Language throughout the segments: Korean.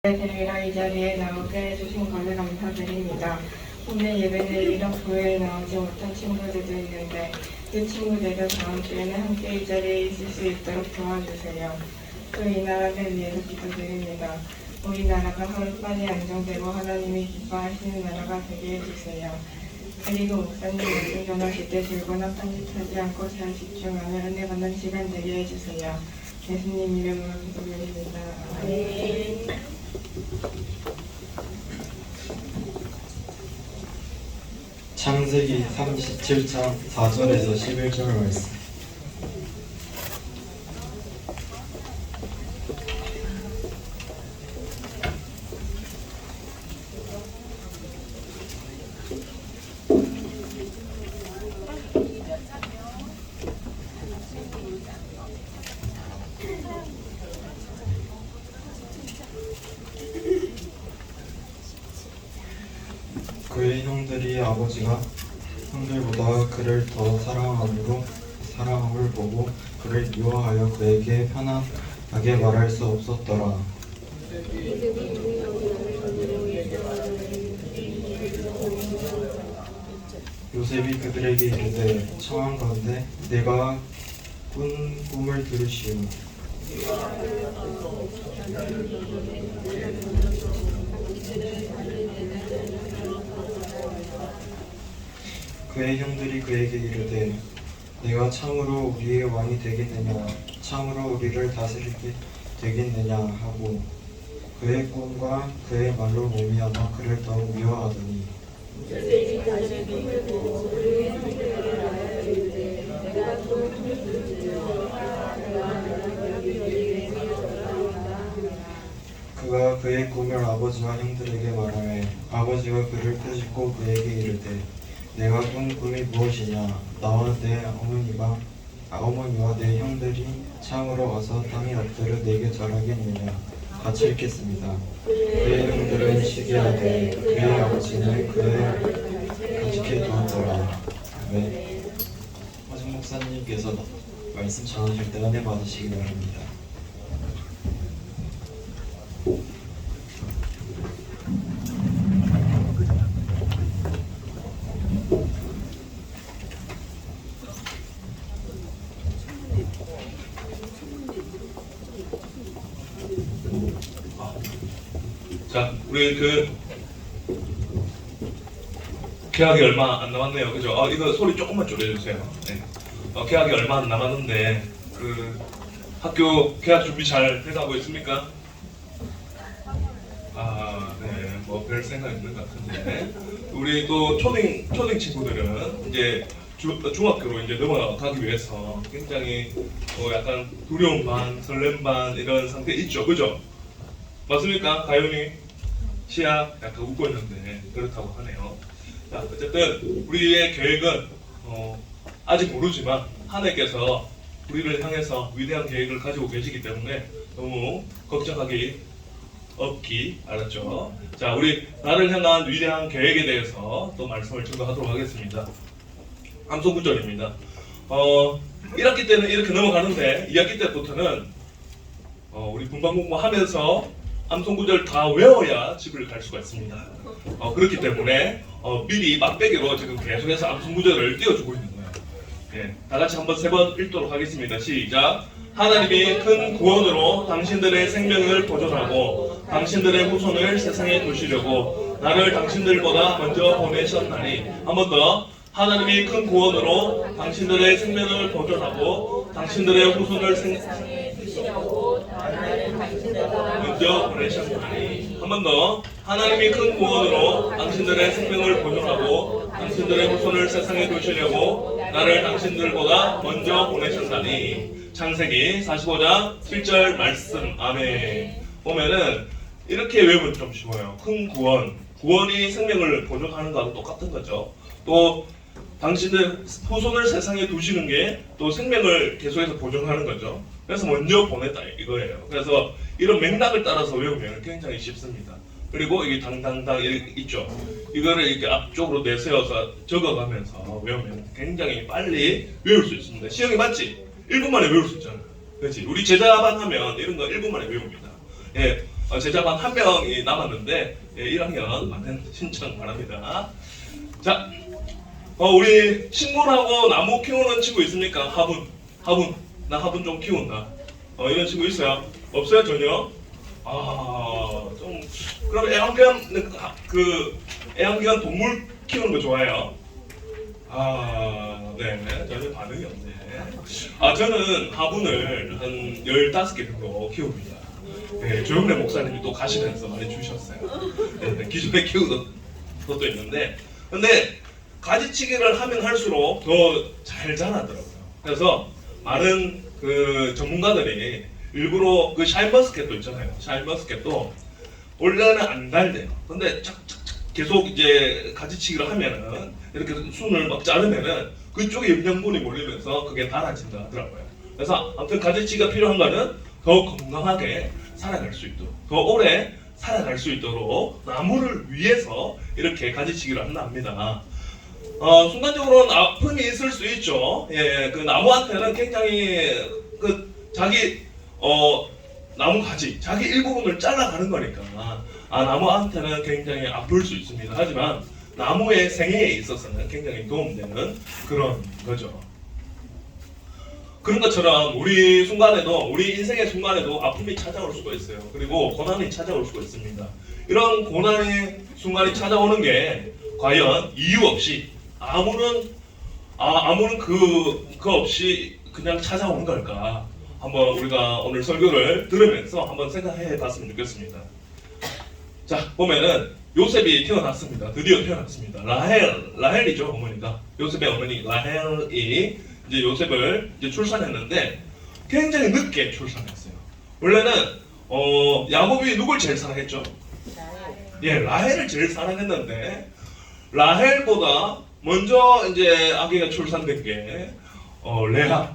드리라 이 자리에 나오게 해주신 것을 감사드립니다. 오늘 예배는 이런 교회에 나오지 못한 친구들도 있는데 그 친구들도 다음 주에는 함께 이 자리에 있을 수 있도록 도와주세요. 또 이 나라를 위해서 기도드립니다. 우리나라가 하루빨리 안정되고 하나님이 기뻐하시는 나라가 되게 해주세요. 그리고 목사님 말씀 전하실 때 들거나 편집하지 않고 잘 집중하며 은혜 받는 시간 되게 해주세요. 예수님 이름으로 기도드립니다. 아멘. 창세기 37장 4절에서 11절 말씀. 그의 형들이 아버지가 형들보다 그를 더 사랑함을 보고 그를 미워하여 그에게 편안하게 말할 수 없었더라. 요셉이 그들에게 이르되 청한건대 내가 꾼 꿈을 들으시오. 그의 형들이 그에게 이르되 내가 참으로 우리의 왕이 되겠느냐 참으로 우리를 다스리게 되겠느냐 하고 그의 꿈과 그의 말로 몸이야마 그를 더욱 미워하더니 그가 그의 꿈을 아버지와 형들에게 말하매 아버지가 그를 꾸짖고 그에게 이르되 내가 꾼 꿈이 무엇이냐 나와 내 어머니와 내 형들이 참으로 와서 땅에 엎드려 내게 절하겠느냐 같이 읽겠습니다. 그의 형들은 시기하되 그의 아버지는 그를 간직해 두었더라. 아멘. 화정 목사님께서 말씀 전하실 때 은혜 받으시기 바랍니다. 자, 우리 개학이 얼마 안 남았네요, 그죠? 이거 소리 조금만 줄여주세요. 네. 개학이 얼마 안 남았는데 학교 개학 준비 잘 돼가고 있습니까? 네, 뭐 별 생각 있는 것 같은데 우리 또 초딩 친구들은 이제 중학교로 이제 넘어가기 위해서 굉장히 약간 두려운 반, 설렘 반 이런 상태 있죠, 그죠? 맞습니까? 가연이 시야 약간 웃고 있는데 그렇다고 하네요. 자, 어쨌든 우리의 계획은 아직 모르지만 하나님께서 우리를 향해서 위대한 계획을 가지고 계시기 때문에 너무 걱정하기 없기, 알았죠? 자, 우리 나를 향한 위대한 계획에 대해서 또 말씀을 증거하도록 하겠습니다. 암송 구절입니다. 1학기 때는 이렇게 넘어가는데 2학기 때부터는 우리 분반 공부하면서 암송 구절 다 외워야 집을 갈 수가 있습니다. 그렇기 때문에 미리 막대기로 지금 계속해서 암송 구절을 띄워주고 있는 거예요. 예, 다 같이 한번 3번 읽도록 하겠습니다. 시작. 하나님이 큰 구원으로 당신들의 생명을 보존하고 당신들의 후손을 세상에 두시려고 나를 당신들보다 먼저 보내셨나니. 한 번 더. 하나님이 큰 구원으로 당신들의 생명을 보존하고 당신들의 후손을 세상에 두시려고 나를 당신들보다 먼저 보내셨나니. 한 번 더. 하나님이 큰 구원으로 당신들의 생명을 보존하고 당신들의 후손을 세상에 두시려고 나를 당신들보다 먼저 보내셨나니. 창세기 45장 7절 말씀. 아멘. 보면은 이렇게 외우면 좀 쉬워요. 큰 구원이 생명을 보존하는 거하고 똑같은 거죠. 또 당신들 후손을 세상에 두시는 게 또 생명을 계속해서 보존하는 거죠. 그래서 먼저 보냈다 이거예요. 그래서 이런 맥락을 따라서 외우면 굉장히 쉽습니다. 그리고 이게 당당당 있죠. 이거를 이렇게 앞쪽으로 내세워서 적어가면서 외우면 굉장히 빨리 외울 수 있습니다. 시험이 맞지? 1분 만에 외울 수 있잖아요. 그렇지? 우리 제자반 하면 이런 거 1분 만에 외웁니다. 예, 제자만 한 명이 남았는데 1학년 만든 신청 바랍니다. 자, 우리 식물하고 나무 키우는 친구 있습니까? 화분. 나 화분 좀 키운다. 이런 친구 있어요? 없어요 전혀? 좀 그럼 애완견 동물 키우는 거 좋아해요? 네, 전혀 반응이 없네. 저는 화분을 한 15개 정도 키웁니다. 네, 조영래 목사님이 또 가시면서 많이 주셨어요. 네, 기존에 키우던 것도 있는데, 근데 가지치기를 하면 할수록 더 잘 자라더라고요. 그래서 많은 그 전문가들이 일부러 그 샤인머스켓도 있잖아요. 샤인머스켓도 원래는 안 달대요. 근데 계속 이제 가지치기를 하면은 이렇게 순을 막 자르면은 그쪽에 영양분이 몰리면서 그게 달아진다 하더라고요. 그래서 아무튼 가지치기가 필요한 거는 더 건강하게 살아갈 수 있도록, 더 오래 살아갈 수 있도록 나무를 위해서 이렇게 가지치기를 한답니다. 순간적으로는 아픔이 있을 수 있죠. 예, 그 나무한테는 굉장히 자기 나무 가지, 자기 일부분을 잘라가는 거니까 나무한테는 굉장히 아플 수 있습니다. 하지만 나무의 생애에 있어서는 굉장히 도움되는 그런 거죠. 그런 것처럼 우리 인생의 순간에도 아픔이 찾아올 수가 있어요. 그리고 고난이 찾아올 수가 있습니다. 이런 고난의 순간이 찾아오는 게 과연 이유 없이 아무런 그 없이 그냥 찾아오는 걸까? 한번 우리가 오늘 설교를 들으면서 한번 생각해 봤으면 좋겠습니다. 자, 보면은 요셉이 태어났습니다. 드디어 태어났습니다. 라헬이죠, 어머니가. 요셉의 어머니 라헬이 이제 요셉을 이제 출산했는데 굉장히 늦게 출산했어요. 원래는 야곱이 누굴 제일 사랑했죠? 예, 라헬을 제일 사랑했는데 라헬보다 먼저 이제 아기가 출산된 게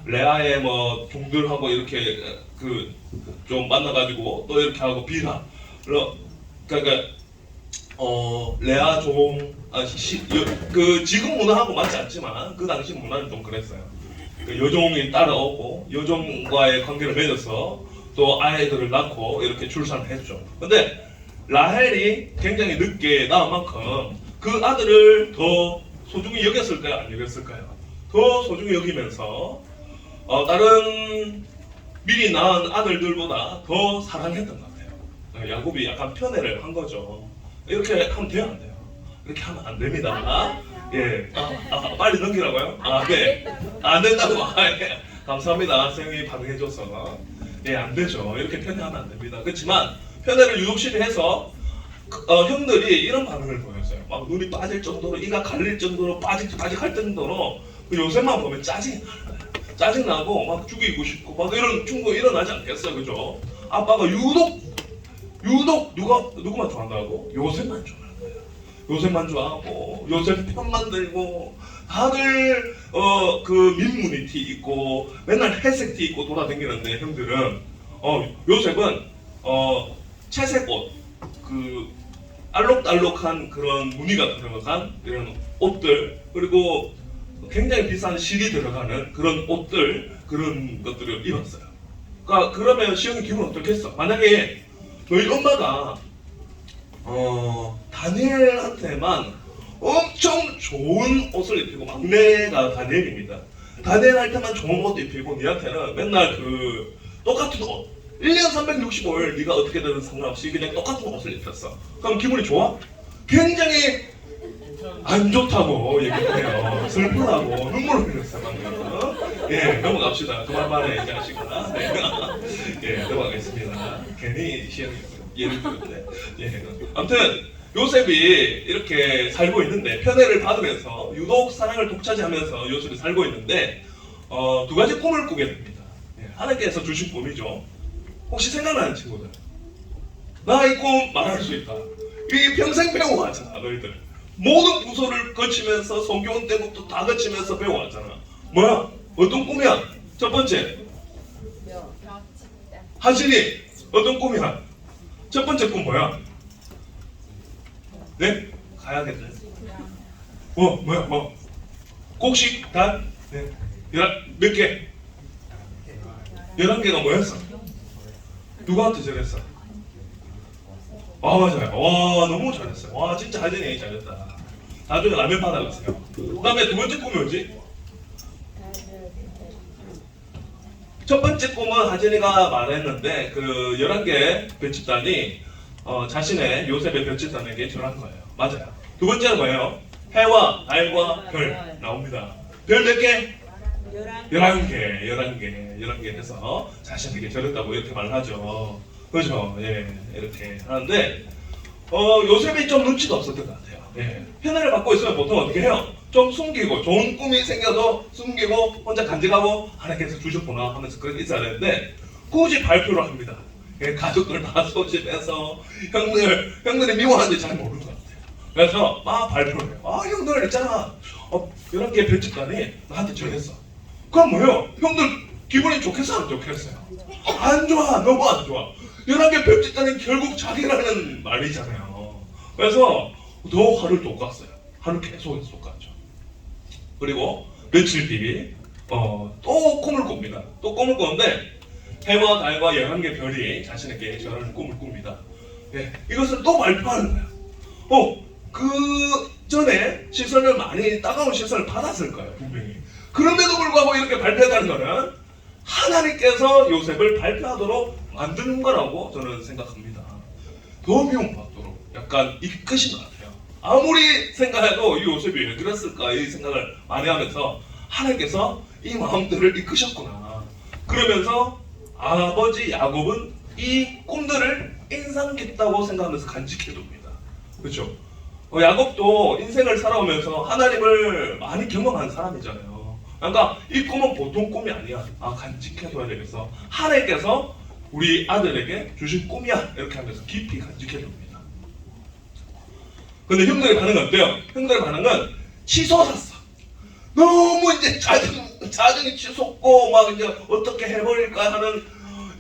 레아의 뭐 종들하고 이렇게 그 좀 만나가지고 또 이렇게 하고 빌하, 그러니까 레아 그 지금 문화하고 맞지 않지만 그 당시 문화는 좀 그랬어요. 그 여종이 따라오고 여종과의 관계를 맺어서 또 아이들을 낳고 이렇게 출산을 했죠. 근데 라헬이 굉장히 늦게 낳은 만큼 그 아들을 더 소중히 여겼을까요? 안 여겼을까요? 더 소중히 여기면서 다른 미리 낳은 아들들보다 더 사랑했던 것 같아요. 야곱이 약간 편애를 한 거죠. 이렇게 하면 돼요, 안 돼요? 이렇게 하면 안 됩니다. 예, 빨리 넘기라고요? 네, 안 된다고. 예. 감사합니다, 선생님이 반응해줘서. 예, 안 되죠. 이렇게 편애하면 안 됩니다. 그렇지만 편애를 유독실히 해서 형들이 이런 반응을 보였어요. 막 눈이 빠질 정도로, 이가 갈릴 정도로, 빠직할 정도로 그 요셉만 보면 짜증나고 막 죽이고 싶고 막 이런 충동이 일어나지 않겠어요, 그죠? 아빠가 유독 누구만 좋아한다고? 요셉만 좋아하는 거예요. 요셉만 좋아하고 요셉 편만 들고 다들 그 민무늬 티 입고 맨날 회색 티 입고 돌아다니는데 형들은 요셉은 채색 옷, 그 알록달록한 그런 무늬가 들어간 이런 옷들, 그리고 굉장히 비싼 실이 들어가는 그런 옷들, 그런 것들을 입었어요. 그러니까 그러면 시영이 기분 어떻겠어? 만약에 너희 엄마가 다니엘한테만 엄청 좋은 옷을 입히고, 막내가 다니엘입니다. 다니엘 할 때만 좋은 옷 입히고 니한테는 맨날 그 똑같은 옷 1년 365일 네가 어떻게든 상관없이 그냥 똑같은 옷을 입혔어. 그럼 기분이 좋아? 굉장히 안 좋다고 얘기를 해요. 슬프다고 눈물을 흘렸어요, 방금. 예, 넘어갑시다. 그만 말해, 이 자식아. 네. 예, 넘어가겠습니다. 괜히 시험이 예를 들었네. 예. 아무튼 요셉이 이렇게 살고 있는데, 편애를 받으면서 유독 사랑을 독차지하면서 요셉이 살고 있는데 두 가지 꿈을 꾸게 됩니다. 예, 하나님께서 주신 꿈이죠. 혹시 생각나는 친구들? 나 이 꿈 말할 수 있다. 이 평생 배워왔잖아, 너희들. 모든 부서를 거치면서 성교원 때부터 다 거치면서 배워왔잖아. 뭐야? 어떤 꿈이야? 첫 번째, 하진이 어떤 꿈이야? 첫 번째 꿈 뭐야? 네? 가야겠네. 뭐야? 곡식? 단? 네. 몇 개? 11개가 뭐였어? 누구한테 전했어? 맞아요. 와 너무 잘했어요. 와 진짜 하진이 잘했다. 나중에 라면 받아갔어요. 그다음에 두 번째 꿈이 뭐지? 첫 번째 꿈은 하진이가 말했는데 그 11개 별집단이 자신의 요셉의 별집단에게 전한 거예요. 맞아요. 두 번째는 뭐예요? 해와 달과 별 나옵니다. 별 몇 개? 11개 해서 자신에게 절했다고 이렇게 말하죠. 그렇죠. 예, 이렇게 하는데 요셉이 좀 눈치가 없었던 것 같아요. 예, 편애를 받고 있으면 보통 어떻게 해요? 좀 숨기고 좋은 꿈이 생겨도 숨기고 혼자 간직하고 하나님께서 주셨구나 하면서 그렇게 있어야 되는데 굳이 발표를 합니다. 예, 가족들 다 소집해서 형들이 미워하는지 잘 모르는 것 같아요. 그래서 막 발표를 해요. 형들 있잖아. 11개 별집단이 나한테 전했어. 그럼 뭐예요? 형들 기분이 좋겠어 안 좋겠어요? 안 좋아. 너무 안 좋아. 11개 별집단이 결국 자기라는 말이잖아요. 그래서 더 화를 돋갔어요. 화를 계속 돋갔죠. 그리고 며칠 뒤 또 꿈을 꿉니다. 또 꿈을 꾸는데 해와 달과 11개 별이 자신에게 전하는 꿈을 꿉니다. 예, 이것을 또 발표하는 거예요. 그 전에 시선을 많이 따가운 시선을 받았을 거예요, 분명히. 그런데도 불구하고 이렇게 발표했다는 거는 하나님께서 요셉을 발표하도록 만드는 거라고 저는 생각합니다. 더 미움받도록 약간 이끄신 것 같아요. 아무리 생각해도 이 요셉이 왜 그랬을까 이 생각을 많이 하면서 하나님께서 이 마음들을 이끄셨구나. 그러면서 아버지 야곱은 이 꿈들을 인상 깊다고 생각하면서 간직해둡니다. 그렇죠? 야곱도 인생을 살아오면서 하나님을 많이 경험한 사람이잖아요. 그러니까 이 꿈은 보통 꿈이 아니야. 간직해둬야 되겠어. 하나님께서 우리 아들에게 주신 꿈이야. 이렇게 하면서 깊이 간직해둡니다. 근데 형들의 반응은 어때요? 형들의 반응은 치솟았어. 너무 이제 짜증이 치솟고 막 이제 어떻게 해버릴까 하는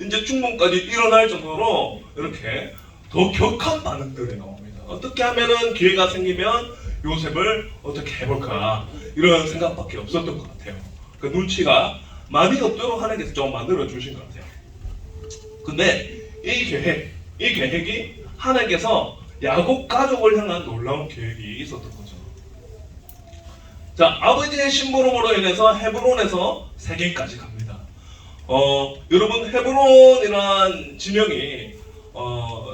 이제 충동까지 일어날 정도로 이렇게 더 격한 반응들이 나옵니다. 어떻게 하면은 기회가 생기면 요셉을 어떻게 해볼까 이런 생각밖에 없었던 것 같아요. 그 눈치가 많이 없도록 하나님께서 좀 만들어 주신 것 같아요. 근데 이 계획이 하나님께서 야곱 가족을 향한 놀라운 계획이 있었던 거죠. 자, 아버지의 심부름으로 인해서 헤브론에서 세겜까지 갑니다. 여러분 헤브론이란 지명이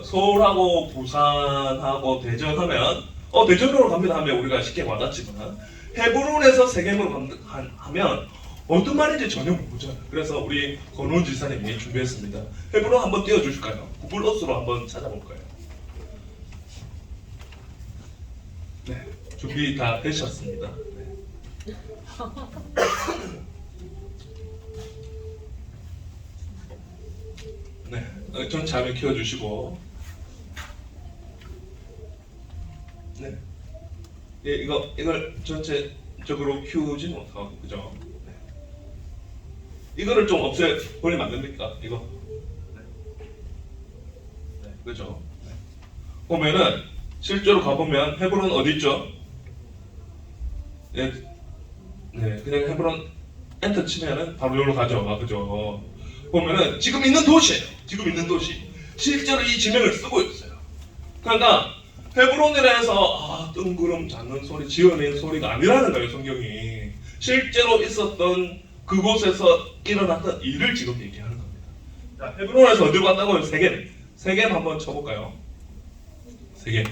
서울하고 부산하고 대전하면 대전으로 갑니다 하면 우리가 쉽게 와닿지만 헤브론에서 세겜으로 하면 어떤 말인지 전혀 모르잖아요. 그래서 우리 권원 지사님이 준비했습니다. 헤브론 한번 띄워주실까요? 구글 어스로 한번 찾아볼까요? 네, 준비 다 되셨습니다. 네, 전 자매 키워주시고, 네, 예, 이걸 전체적으로 키우지 못하고, 그죠? 네. 이거를 좀 없애버리면 안 됩니까? 이거, 네, 그죠? 네. 보면은 실제로 가보면 헤브론 어디 있죠? 예, 네, 그냥 헤브론 엔터 치면은 바로 여기로 가죠. 그죠? 보면은 지금 있는 도시예요. 실제로 이 지명을 쓰고 있어요. 그러니까 헤브론이라 해서 뜬구름 잡는 소리, 지어낸 소리가 아니라는 거예요. 성경이 실제로 있었던 그곳에서 일어났던 일을 지금 얘기하는 겁니다. 자, 헤브론에서 어디로 갔다고요? 세겜 한번 쳐볼까요? 세겜.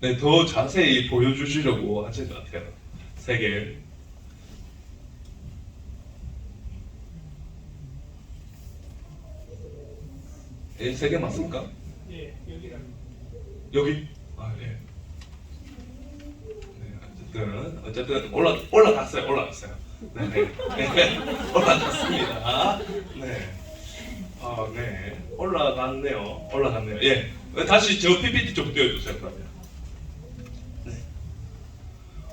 네, 더 자세히 보여주시려고 하신 것 같아요. 세겜. 예, 세겜 맞습니까? 예, 여기랍니다. 여기? 예. 네, 어쨌든 올라갔어요. 네. 올라갔습니다. 네. 네. 올라갔네요. 예. 다시 저 PPT 좀 띄워주세요, 그러면. 네.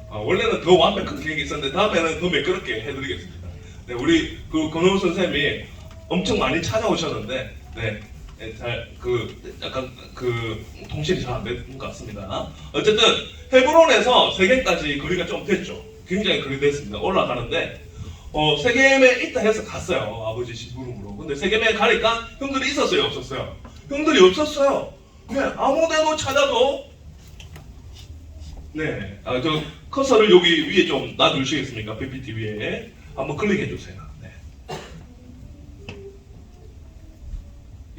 원래는 더 완벽한 계획이 있었는데 다음에는 더 매끄럽게 해드리겠습니다. 네, 우리 그 권호우 선생님이 엄청 많이 찾아오셨는데, 네. 약간 통신이 잘 안 되는 것 같습니다. 어쨌든 헤브론에서 세겜까지 거리가 좀 됐죠. 굉장히 거리 됐습니다. 올라가는데 세겜에 있다 해서 갔어요. 아버지 심부름으로. 근데 세겜에 가니까 형들이 있었어요, 없었어요? 형들이 없었어요. 네, 아무데도 찾아도 네, 저 커서를 여기 위에 좀 놔두시겠습니까? PPT 위에 한번 클릭해 주세요. 네.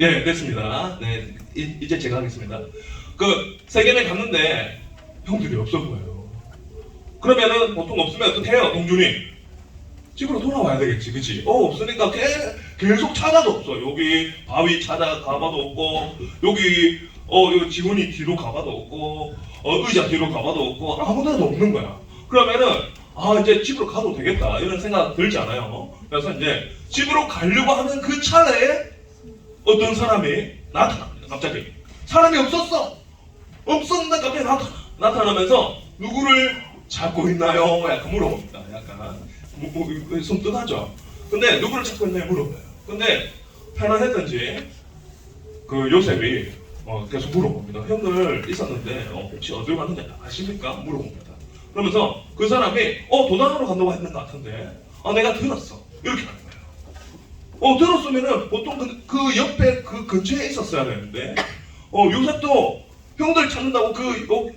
예, 됐습니다. 네, 이제 제가 하겠습니다. 그 세겜에 갔는데 형들이 없어 보여요. 그러면은 보통 없으면 어떻게 해요, 동준이? 집으로 돌아와야 되겠지, 그치? 없으니까 계속 찾아도 없어. 여기 바위 찾아가봐도 없고, 여기 지훈이 뒤로 가봐도 없고, 의자 뒤로 가봐도 없고, 아무데도 없는 거야. 그러면은 이제 집으로 가도 되겠다 이런 생각 들지 않아요? 그래서 이제 집으로 가려고 하는 그 찰나에 어떤 사람이 나타납니다. 갑자기 사람이 없었는데 갑자기 나타나면서 누구를 찾고 있나요? 약간 물어봅니다. 약간 숨뜨하죠. 근데 누구를 찾고 있나요? 물어봐요. 근데 편안했던지 그 요셉이 계속 물어봅니다. 형들 있었는데 혹시 어딜 갔는지 아십니까? 물어봅니다. 그러면서 그 사람이 도단으로 간다고 했는 것 같은데 내가 들었어. 이렇게 하는 거예요. 들었으면은 보통 그 옆에 그 근처에 있었어야 되는데 요셉도 형들 찾는다고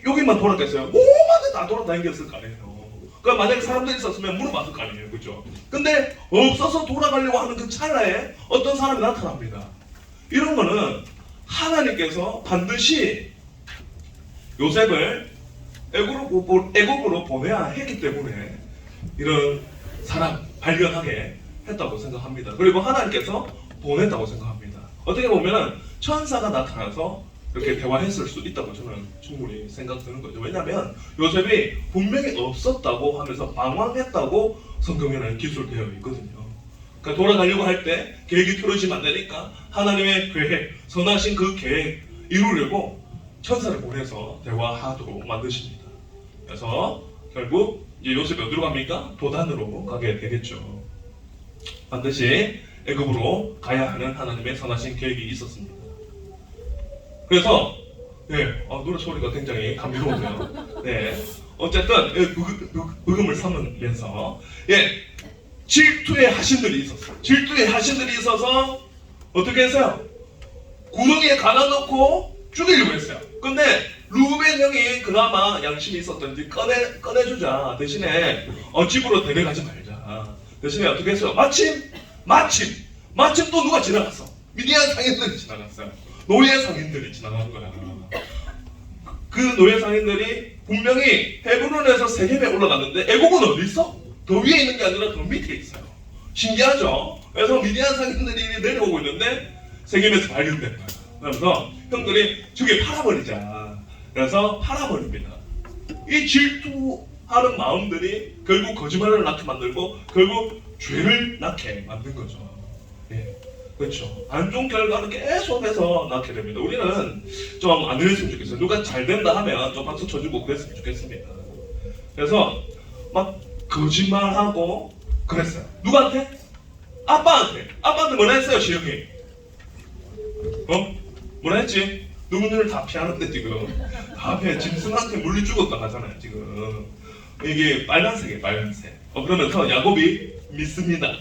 여기만 돌았겠어요? 오만데 다 돌아다녔을 거 아니에요. 그러니까 만약에 사람들이 있었으면 물어봤을 거 아니에요, 그렇죠? 근데 없어서 돌아가려고 하는 그 찰나에 어떤 사람이 나타납니다. 이런 거는 하나님께서 반드시 요셉을 애굽으로 보내야 했기 때문에 이런 사람 발견하게 했다고 생각합니다. 그리고 하나님께서 보냈다고 생각합니다. 어떻게 보면 천사가 나타나서 이렇게 대화했을 수 있다고 저는 충분히 생각드는 거죠. 왜냐하면 요셉이 분명히 없었다고 하면서 방황했다고 성경에는 기술되어 있거든요. 그러니까 돌아가려고 할 때 계획이 틀어지면 안 되니까 하나님의 계획, 선하신 그 계획 이루려고 천사를 보내서 대화하도록 만드십니다. 그래서 결국 이제 요셉이 어디로 갑니까? 도단으로 가게 되겠죠. 반드시 애굽으로 가야 하는 하나님의 선하신 계획이 있었습니다. 그래서 노래 소리가 굉장히 감미로우네요. 네, 어쨌든 부금을 삼으면서 질투의 하신들이 있었어요. 질투의 하신들이 있어서 어떻게 했어요? 구덩이에 가둬 놓고 죽이려고 했어요. 근데 루벤 형이 그나마 양심이 있었던지 꺼내주자. 대신에 집으로 데려가지 말자. 대신에 어떻게 했어요? 마침 또 누가 지나갔어? 미디안 상인들이 지나갔어요. 노예 상인들이 지나간 거야. 그 노예 상인들이 분명히 헤브론에서 세겜에 올라갔는데 애굽은 어디 있어? 더 위에 있는 게 아니라 더 밑에 있어요. 신기하죠? 그래서 미디안 상인들이 내려오고 있는데 세겜에서 발견된 거야. 그러면서 형들이 저기 팔아버리자. 그래서 팔아버립니다. 이 질투하는 마음들이 결국 거짓말을 낳게 만들고 결국 죄를 낳게 만든 거죠. 그렇죠. 안 좋은 결과는 계속해서 낳게 됩니다. 우리는 좀 안 이랬으면 좋겠어요. 누가 잘 된다 하면 좀 박수 쳐주고 그랬으면 좋겠습니다. 그래서 막 거짓말하고 그랬어요. 누구한테? 아빠한테 뭐라 했어요, 시영이? 뭐라 했지? 누구를 다 피하는데 지금 다 피해. 짐승한테 물리 죽었다 하잖아요 지금. 이게 빨간색이에요, 빨간색. 그러면서 야곱이 믿습니다.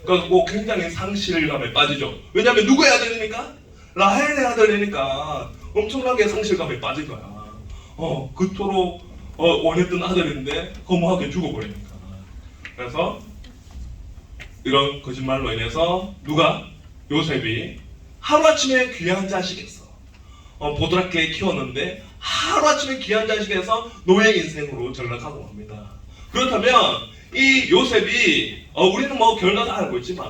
그리고 굉장히 상실감에 빠지죠. 왜냐하면 누구의 아들이니까? 라헬의 아들이니까 엄청나게 상실감에 빠진 거야. 그토록 원했던 아들인데 허무하게 죽어버리니까. 그래서 이런 거짓말로 인해서 요셉이 하루아침에 귀한 자식에서 보드랍게 키웠는데 하루아침에 귀한 자식에서 노예 인생으로 전락하고 맙니다. 그렇다면 이 요셉이 우리는 뭐 결과 다 알고 있지만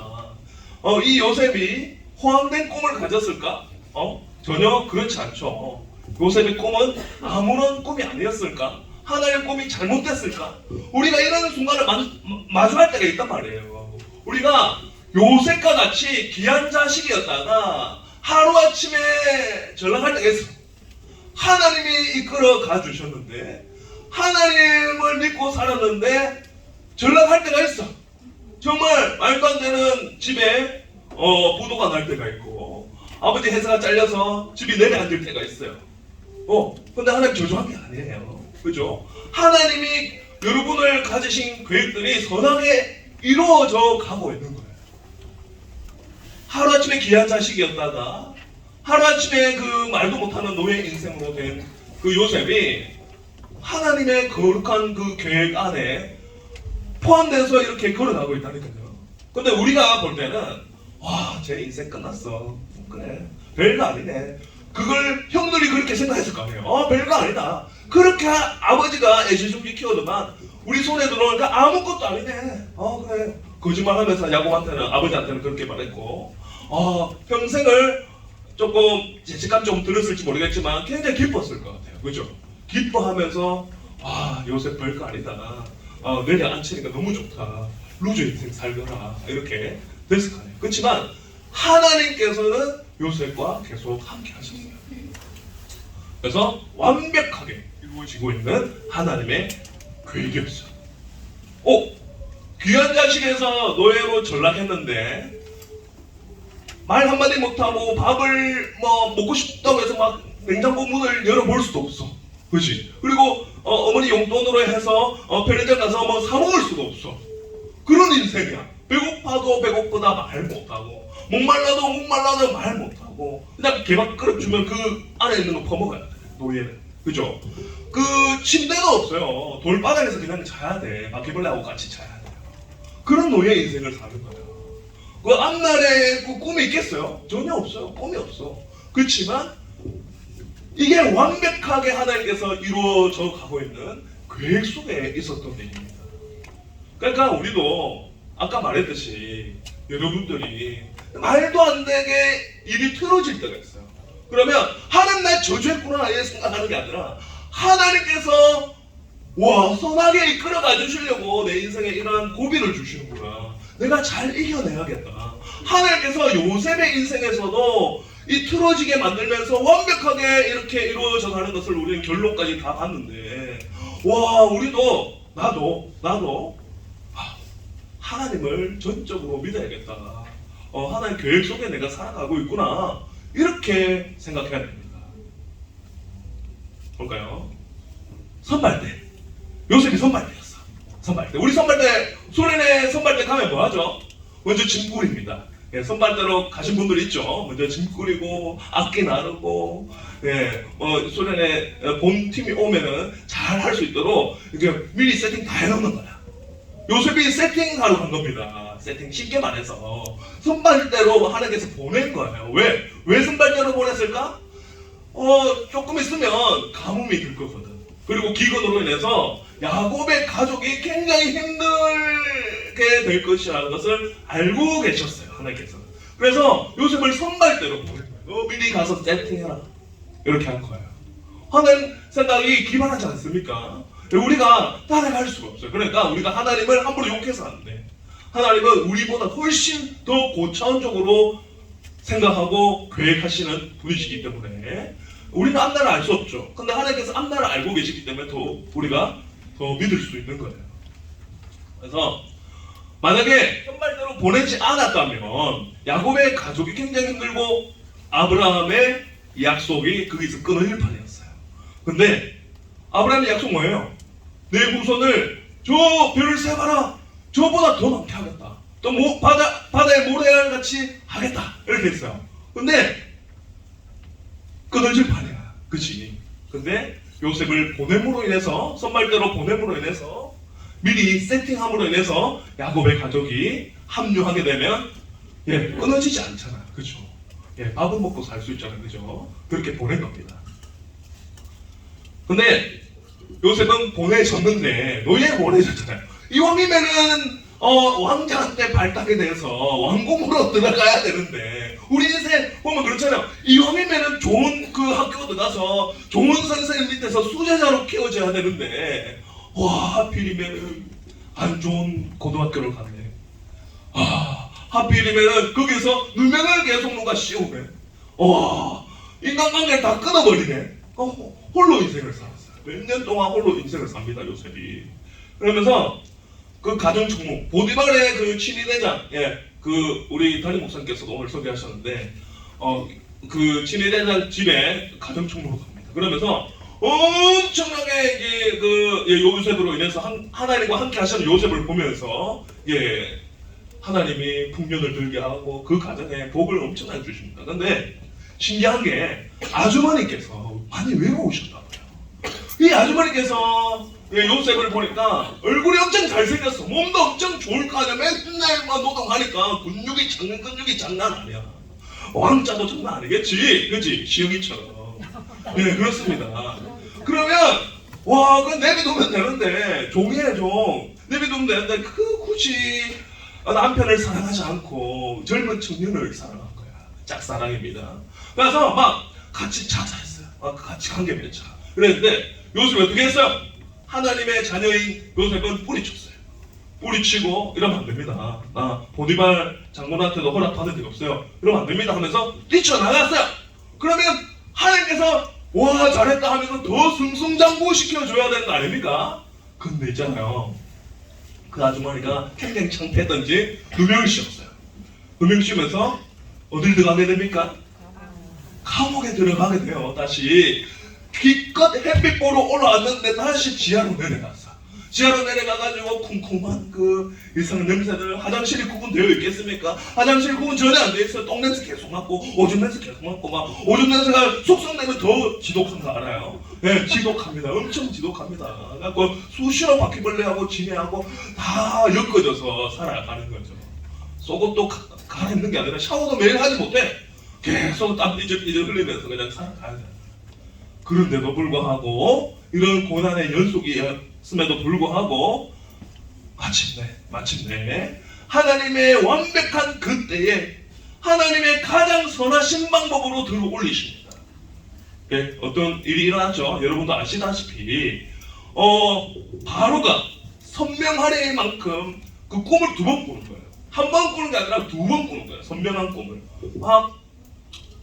이 요셉이 호황된 꿈을 가졌을까? 전혀 그렇지 않죠. 요셉의 꿈은 아무런 꿈이 아니었을까? 하나의 꿈이 잘못됐을까? 우리가 이런 순간을 마주할 때가 있단 말이에요. 우리가 요셉과 같이 귀한 자식이었다가 하루아침에 전락할 때가 있어. 하나님이 이끌어 가주셨는데 하나님을 믿고 살았는데 전락할 때가 있어. 정말 말도 안 되는 집에 부도가 날 때가 있고 아버지 회사가 잘려서 집이 내려앉을 때가 있어요. 근데 하나님 저주한 게 아니에요. 그죠? 하나님이 여러분을 가지신 계획들이 선하게 이루어져 가고 있는 거예요. 하루아침에 귀한 자식이었다가 하루아침에 그 말도 못하는 노예 인생으로 된 그 요셉이 하나님의 거룩한 그 계획 안에 포함돼서 이렇게 걸어가고 있다니까요. 근데 우리가 볼 때는 와, 제 인생 끝났어. 그래, 별거 아니네. 그걸 형들이 그렇게 생각했을 거 아니에요. 별거 아니다. 그렇게 아버지가 애지중지 키워도만 우리 손에 들어오니까 아무것도 아니네. 그래. 거짓말하면서 야곱한테는, 아버지한테는 그렇게 말했고, 평생을 조금 죄책감 좀 들었을지 모르겠지만 굉장히 기뻤을 것 같아요. 그죠? 기뻐하면서 요새 별거 아니다. 내게 앉히니까 너무 좋다. 루즈 인생 살거라. 이렇게 됐을 거 아니에요. 그렇지만 하나님께서는 요셉과 계속 함께 하시는 거예요. 그래서 완벽하게 이루어지고 있는 하나님의 계획이었어요. 귀한 자식에서 노예로 전락했는데 말 한마디 못하고 밥을 먹고 싶다고 해서 막 냉장고 문을 열어볼 수도 없어. 그렇지? 그리고 어머니 용돈으로 해서 편의점 가서 사 먹을 수도 없어. 그런 인생이야. 배고파도 배고프다 말 못하고, 목말라도 말 못하고, 그냥 개밥 끓여 주면 그 안에 있는 거 퍼먹어야 돼. 노예는. 그죠? 그 침대도 없어요. 돌바닥에서 그냥 자야 돼. 바퀴벌레하고 같이 자야 돼요. 그런 노예 인생을 사는 거예요. 그 앞날에 그 꿈이 있겠어요? 전혀 없어요. 꿈이 없어. 그렇지만 이게 완벽하게 하나님께서 이루어져 가고 있는 계획 속에 있었던 일입니다. 그러니까 우리도 아까 말했듯이 여러분들이 말도 안 되게 일이 틀어질 때가 있어요. 그러면 하나님 날 저주했구나 이렇게 생각하는 게 아니라 하나님께서 선하게 이끌어가 주시려고 내 인생에 이러한 고비를 주시는구나. 내가 잘 이겨내야겠다. 하나님께서 요셉의 인생에서도 이 틀어지게 만들면서 완벽하게 이렇게 이루어져 가는 것을 우리는 결론까지 다 봤는데, 우리도 나도 하나님을 전적으로 믿어야겠다. 하나님 계획 속에 내가 살아가고 있구나. 이렇게 생각해야 됩니다. 볼까요? 선발대. 요셉이 선발대였어. 선발대. 우리 선발대, 소련의 선발대 가면 뭐 하죠? 먼저 짐 꾸립니다. 선발대로 가신 분들 있죠. 먼저 짐 꾸리고 악기 나르고, 소련의 본 팀이 오면은 잘 할 수 있도록 이제 미리 세팅 다 해놓는 거야. 요셉이 세팅하러 간 겁니다. 세팅 쉽게 말해서 선발대로 하나님께서 보낸 거예요. 왜 선발대로 보냈을까? 조금 있으면 가뭄이 들 거거든. 그리고 기근으로 인해서 야곱의 가족이 굉장히 힘들게 될 것이라는 것을 알고 계셨어요. 하나님께서. 그래서 요셉을 선발대로 보낸 거예요. 미리 가서 세팅해라. 이렇게 한 거예요. 하나님 생각이 기발하지 않습니까? 우리가 따라갈 수가 없어요. 그러니까 우리가 하나님을 함부로 욕해서 안 돼. 하나님은 우리보다 훨씬 더 고차원적으로 생각하고 계획하시는 분이시기 때문에 우리는 앞날을 알 수 없죠. 근데 하나님께서 앞날을 알고 계시기 때문에 더 우리가 더 믿을 수 있는 거예요. 그래서 만약에 선발대로 보내지 않았다면 야곱의 가족이 굉장히 힘들고 아브라함의 약속이 거기서 끊어질 판이었어요. 근데 아브라함의 약속 뭐예요? 내 후손을 저 별을 세봐라. 저보다 더 많게 하겠다. 또 바다의 모래알 같이 하겠다. 이렇게 했어요. 근데 끊어질 판이야. 그치? 근데 요셉을 보냄으로 인해서, 선발대로 보냄으로 인해서, 미리 세팅함으로 인해서 야곱의 가족이 합류하게 되면 끊어지지 않잖아. 그죠? 밥은 먹고 살 수 있잖아요. 그죠? 그렇게 보낸 겁니다. 근데 요셉은 보내졌는데 노예 보내졌잖아요. 이왕이면은 왕자한테 발탁이 돼서 왕궁으로 들어가야 되는데, 우리 인생 보면 그렇잖아요. 이왕이면은 좋은 그 학교 들어가서 좋은 선생님 밑에서 수제자로 키워져야 되는데, 하필이면은 안 좋은 고등학교를 갔네. 하필이면은 거기서 누명을 계속 누가 씌우네. 인간관계를 다 끊어버리네. 홀로 인생을 살았어요. 몇 년 동안 홀로 인생을 삽니다, 요셉이. 그러면서 그 가정총무, 보디발의 그 친위대장, 그 우리 담임 목사님께서도 오늘 소개하셨는데, 그 친위대장 집에 가정총무로 갑니다. 그러면서 엄청나게 이게 요셉으로 인해서 하나님과 함께 하시는 요셉을 보면서 하나님이 풍년을 들게 하고 그 가정에 복을 엄청나게 주십니다. 근데 신기한 게 아주머니께서 많이 외로우셨다고요. 이 아주머니께서 요셉을 보니까 얼굴이 엄청 잘생겼어. 몸도 엄청 좋을 거 아니야. 맨날 막 노동하니까 근육이 장난 아니야. 왕자도 장난 아니겠지. 그치? 시영이처럼. 네, 그렇습니다. 그러면 그 내비두면 되는데 종이에 종 내비두면 되는데 굳이 남편을 사랑하지 않고 젊은 청년을 사랑한 거야. 짝사랑입니다. 그래서 막 같이 자자했어요. 같이 관계 맺자. 그랬는데 요셉이 어떻게 했어요? 하나님의 자녀인 요셉은 뿌리쳤어요. 뿌리치고 이러면 안 됩니다. 보디발 장군한테도 허락받은 적 없어요. 이러면 안 됩니다 하면서 뛰쳐나갔어요. 그러면 하나님께서 와 잘했다 하면서 더 승승장구 시켜줘야 되는 거 아닙니까? 근데 있잖아요. 그 아주머니가 굉장히 창피했던지 누명을 씌웠어요. 누명 씌우면서 어딜 들어가게 됩니까? 감옥에 들어가게 돼요. 다시 기껏 햇빛 보러 올라왔는데 다시 지하로 내려갔어. 지하로 내려가가지고 쿵쿵한 그 이상한 냄새들. 화장실이 구분되어 있겠습니까? 화장실 구분 전혀 안 돼 있어요. 똥냄새 계속 맡고 오줌 냄새 계속 맡고 막 오줌 냄새가 속성내면 더 지독한 거 알아요? 네, 지독합니다. 엄청 지독합니다. 그래갖고 수시로 바퀴벌레하고 지네하고 다 엮어져서 살아가는 거죠. 속옷도 갈아입는 게 아니라 샤워도 매일 하지 못해. 계속 땀 삐질삐질 흘리면서 그냥 살아가야 돼. 그런데도 불구하고 이런 고난의 연속이었음에도 불구하고 마침내 하나님의 완벽한 그때에 하나님의 가장 선하신 방법으로 들어 올리십니다. 네, 어떤 일이 일어났죠. 여러분도 아시다시피 바로가 선명하리의 만큼 그 꿈을 2번 꾸는 거예요. 한 번 꾸는 게 아니라 2번 꾸는 거예요. 선명한 꿈을.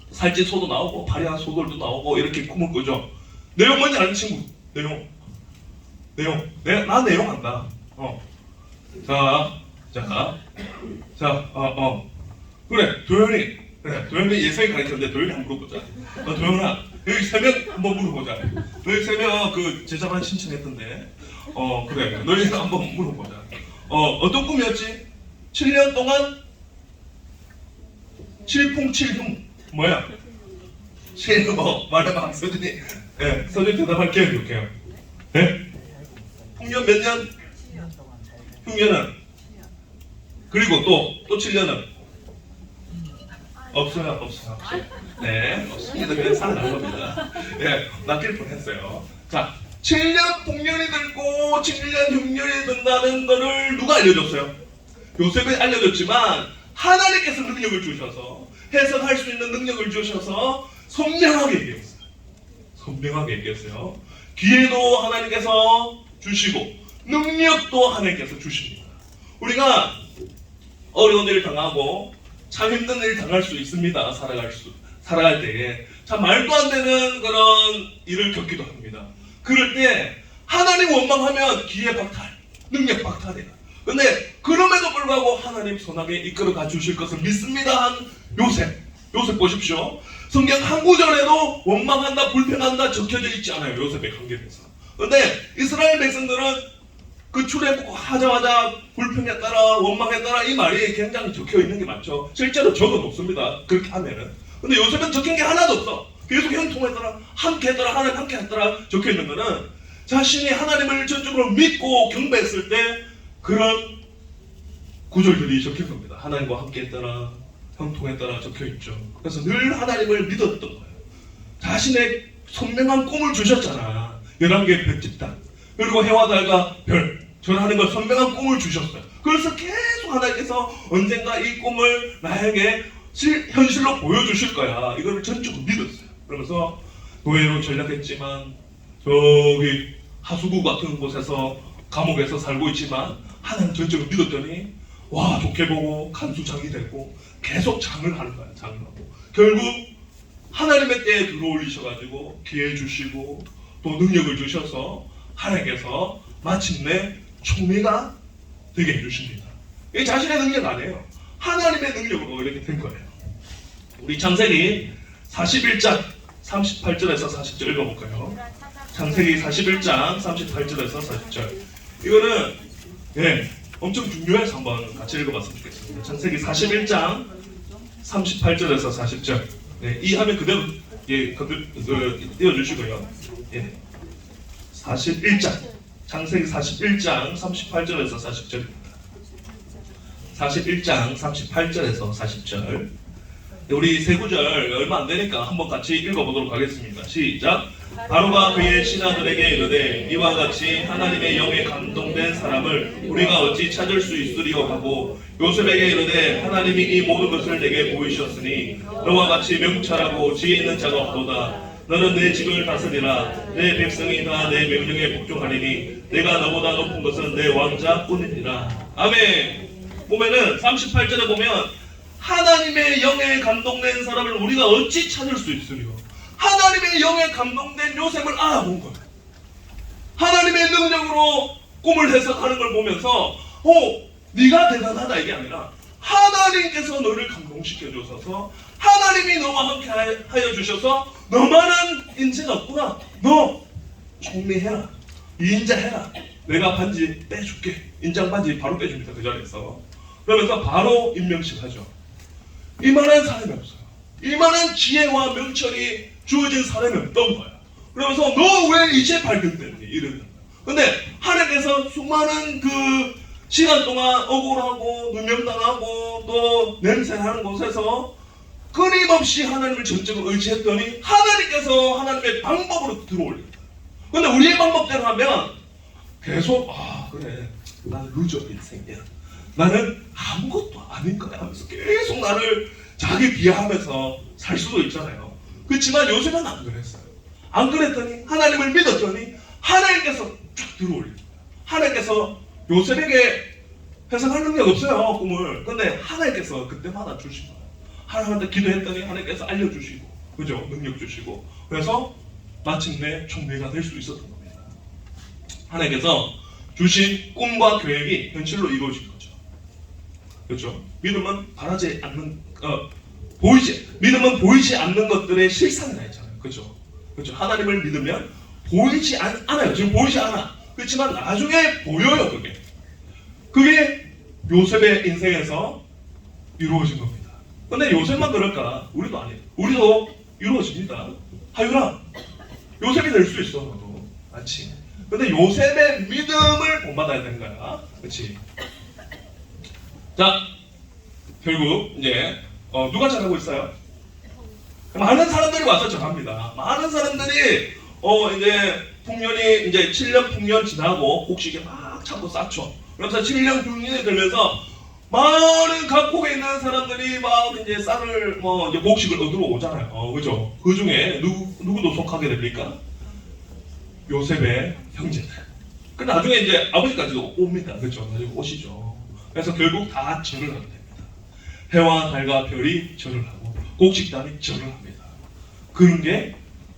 살찐 소도 나오고 파리한 소들도 나오고 이렇게 꿈을 꾸죠. 내용 뭔지 아는 친구? 내용. 나 내용 안다. 그래 도현이 예성이 가르쳤는데 도현이 한번 물어보자. 도현아 여기 3명 한번 물어보자. 너희 3명 그 제자반 신청했던데. 그래 너희 한번 물어보자. 어떤 꿈이었지? 7년 동안 칠풍칠흉 뭐야? 말해봐 서준이. 서준이 대답할게요. 이렇게요. 풍년 몇 년? 흉년은? 그리고 또 7년은? 없어요. 네, 없습니다. 그냥 살아난 겁니다. 낚일 뻔했어요. 자, 7년 풍년이 들고 7년 흉년이 든다는 거를 누가 알려줬어요? 요셉이 알려줬지만 하나님께서 능력을 주셔서 해석할 수 있는 능력을 주셔서 선명하게 얘기했어요. 기회도 하나님께서 주시고 능력도 하나님께서 주십니다. 우리가 어려운 일을 당하고 참 힘든 일을 당할 수 있습니다. 살아갈 때에 참 말도 안 되는 그런 일을 겪기도 합니다. 그럴 때 하나님 원망하면 기회 박탈, 능력 박탈이에요. 근데 그럼에도 불구하고 하나님 선하게 이끌어가 주실 것을 믿습니다 한 요셉 보십시오. 성경 한 구절에도 원망한다, 불평한다 적혀져 있지 않아요. 요셉의 관계에서. 근데 이스라엘 백성들은 그 출애굽하자마자 불평했더라, 원망했더라 이 말이 굉장히 적혀 있는 게 맞죠. 실제로 적어 놓습니다. 그렇게 하면은. 근데 요셉은 적힌 게 하나도 없어. 계속 형통했더라, 함께했더라, 하나님 함께했더라 적혀 있는 거는 자신이 하나님을 전적으로 믿고 경배했을 때 그런 구절들이 적힌 겁니다. 하나님과 함께했더라, 형통했더라 적혀 있죠. 그래서 늘 하나님을 믿었던 거예요. 자신의 선명한 꿈을 주셨잖아. 11개의 별집단 그리고 해와 달과 별 절하는 걸 선명한 꿈을 주셨어요. 그래서 계속 하나님께서 언젠가 이 꿈을 나에게 현실로 보여주실 거야. 이거를 전적으로 믿었어요. 그러면서 노예로 전락했지만 저기 하수구 같은 곳에서 감옥에서 살고 있지만 하나님 전적으로 믿었더니 와 좋게 보고 간수장이 되고 계속 장을 하는 거야. 장을 하고 결국 하나님의 때에 들어올리셔가지고 기회 주시고 또 능력을 주셔서 하나님께서 마침내 총리가 되게 해주십니다. 이게 자신의 능력 아니에요. 하나님의 능력으로 이렇게 된 거예요. 우리 창세기 41장 38절에서 40절 읽어볼까요? 창세기 41장 38절에서 40절. 이거는 엄청 중요해서 한번 같이 읽어봤으면 좋겠습니다. 창세기 41장 38절에서 40절. 이 화면 그대로 띄워주시고요. 41장 창세기 41장 38절에서 40절입니다. 41장 38절에서 40절. 우리 세 구절 얼마 안 되니까 한번 같이 읽어보도록 하겠습니다. 시작. 바로가 그의 신하들에게 이르되 이와 같이 하나님의 영에 감동된 사람을 우리가 어찌 찾을 수 있으리요 하고 요셉에게 이르되 하나님이 이 모든 것을 내게 보이셨으니 너와 같이 명철하고 지혜 있는 자가 없도다. 너는 내 집을 다스리라. 내 백성이 다 내 명령에 복종하리니 내가 너보다 높은 것은 내 왕자뿐이니라. 아멘. 보면은 38절에 보면 하나님의 영에 감동된 사람을 우리가 어찌 찾을 수 있으리요. 하나님의 영에 감동된 요셉을 알아본 거예요. 하나님의 능력으로 꿈을 해석하는 걸 보면서 네가 대단하다 이게 아니라 하나님께서 너를 감동시켜 주셔서 하나님이 너와 함께 하여 주셔서 너만한 인재가 없구나. 너 총리해라. 인자해라. 내가 반지 빼줄게. 인장 반지 바로 빼줍니다. 그 자리에서. 그러면서 바로 임명식 하죠. 이만한 사람이 없어요. 이만한 지혜와 명철이 주어진 사람이 없던 거야. 그러면서 너 왜 이제 발견됐니? 이러는 거야. 근데 하나님께서 수많은 그 시간 동안 억울하고 누명당하고 또 냄새나는 곳에서 끊임없이 하나님을 전적으로 의지했더니 하나님께서 하나님의 방법으로 들어올립니다. 근데 우리의 방법대로 하면 계속 그래 나는 루저 인생이야. 나는 아무것도 아닌 거야 하면서 계속 나를 자기 비하하면서 살 수도 있잖아요. 그렇지만 요셉은 안 그랬어요. 안 그랬더니 하나님을 믿었더니 하나님께서 쫙 들어올립니다. 하나님께서 요셉에게 해석할 능력 없어요 꿈을. 근데 하나님께서 그때마다 주신 거예요. 하나님한테 기도했더니 하나님께서 알려주시고 그죠? 능력 주시고 그래서 마침내 총리가 될 수 있었던 겁니다. 하나님께서 주신 꿈과 계획이 현실로 이루어진 거죠. 그렇죠? 믿음은 바라지 않는 믿음은 보이지 않는 것들의 실상이라 했잖아요. 그렇죠? 그렇죠? 하나님을 믿으면 보이지 않아요. 지금 보이지 않아. 그렇지만 나중에 보여요. 그게 요셉의 인생에서 이루어진 겁니다. 근데 요셉만 그럴까? 우리도 아니에요. 우리도 이루어집니다. 하유라, 요셉이 될 수 있어. 너도 맞지? 근데 요셉의 믿음을 본받아야 되는 거야. 그렇지? 자, 결국 이제 누가 잘하고 있어요? 많은 사람들이 와서 정합니다. 많은 사람들이 이제 풍년이 이제 7년 풍년 지나고 곡식이 막 차고 쌓죠. 그래서 7년 풍년이 되면서 많은 각국에 있는 사람들이 막 이제 쌀을 이제 곡식을 얻으러 오잖아요. 그죠? 그 중에 누구도 속하게 됩니까? 요셉의 형제들. 그 나중에 이제 아버지까지도 옵니다. 그죠? 나중에 오시죠. 그래서 결국 다 절을 하게 됩니다. 해와 달과 별이 절을 하고 곡식단이 절을 합니다. 그런 게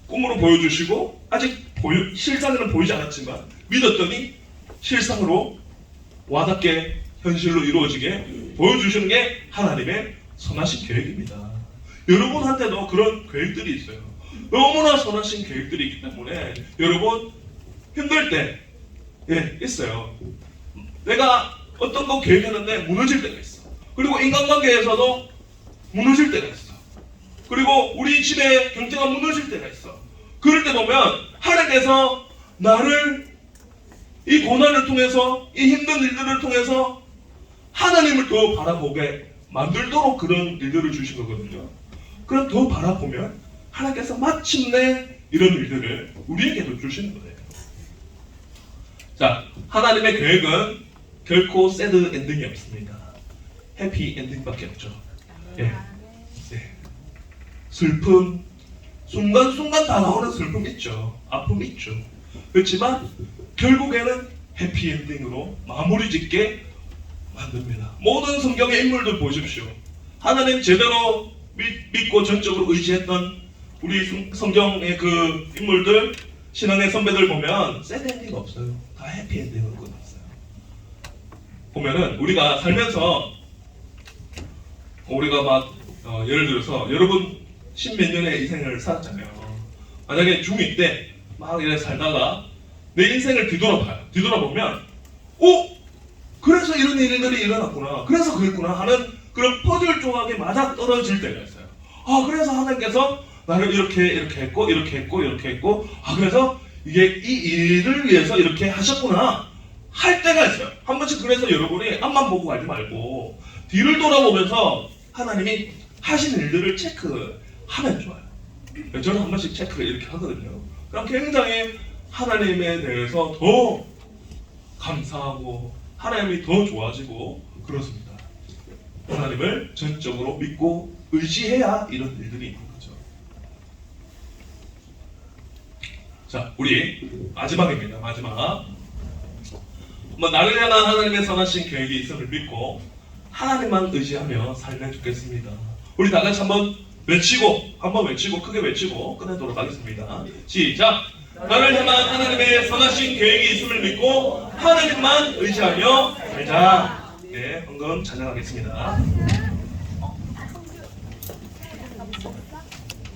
꿈으로 보여주시고 아직 실상으로는 보이지 않았지만 믿었더니 실상으로 와닿게 현실로 이루어지게 보여주시는 게 하나님의 선하신 계획입니다. 여러분한테도 그런 계획들이 있어요. 너무나 선하신 계획들이 있기 때문에 여러분 힘들 때 있어요. 내가 어떤 거 계획했는데 무너질 때가 있어. 그리고 인간관계에서도 무너질 때가 있어. 그리고 우리 집의 경제가 무너질 때가 있어. 그럴 때 보면 하나님께서 나를 이 고난을 통해서 이 힘든 일들을 통해서 하나님을 더 바라보게 만들도록 그런 일들을 주신 거거든요. 그럼 더 바라보면 하나님께서 마침내 이런 일들을 우리에게도 주시는 거예요. 자, 하나님의 계획은 결코 새드 엔딩이 없습니다. 해피 엔딩밖에 없죠. 슬픔, 순간순간 다가오는 슬픔 있죠. 아픔 있죠. 그렇지만 결국에는 해피 엔딩으로 마무리 짓게 만듭니다. 모든 성경의 인물들 보십시오. 하나님 제대로 믿고 전적으로 의지했던 우리 성경의 그 인물들, 신앙의 선배들 보면 새드 엔딩 없어요. 다 해피 엔딩으로 끝났어요. 보면은 우리가 살면서 우리가 막 예를 들어서 여러분 십몇 년의 인생을 살았잖아요. 만약에 중2 때 막 이렇게 살다가 내 인생을 뒤돌아보면 그래서 이런 일들이 일어났구나. 그래서 그랬구나 하는 그런 퍼즐 조각이 맞아 떨어질 때가 있어요. 그래서 하나님께서 나를 이렇게 했고 그래서 이게 이 일을 위해서 이렇게 하셨구나 할 때가 있어요. 한 번씩 그래서 여러분이 앞만 보고 가지 말고 뒤를 돌아보면서 하나님이 하신 일들을 체크하면 좋아요. 저는 한 번씩 체크를 이렇게 하거든요. 그럼 굉장히 하나님에 대해서 더 감사하고 하나님이 더 좋아지고 그렇습니다. 하나님을 전적으로 믿고 의지해야 이런 일들이 있는 거죠. 자, 우리 마지막입니다. 마지막. 나를 향한 하나님의 선하신 계획이 있음을 믿고 하나님만 의지하며 살면 좋겠습니다. 우리 다 같이 한번 외치고 크게 외치고 끝내도록 하겠습니다. 시작! 나를 향한 하나님의 선하신 계획이 있음을 믿고 하나님만 의지하며 살자. 네, 방금 찬양하겠습니다.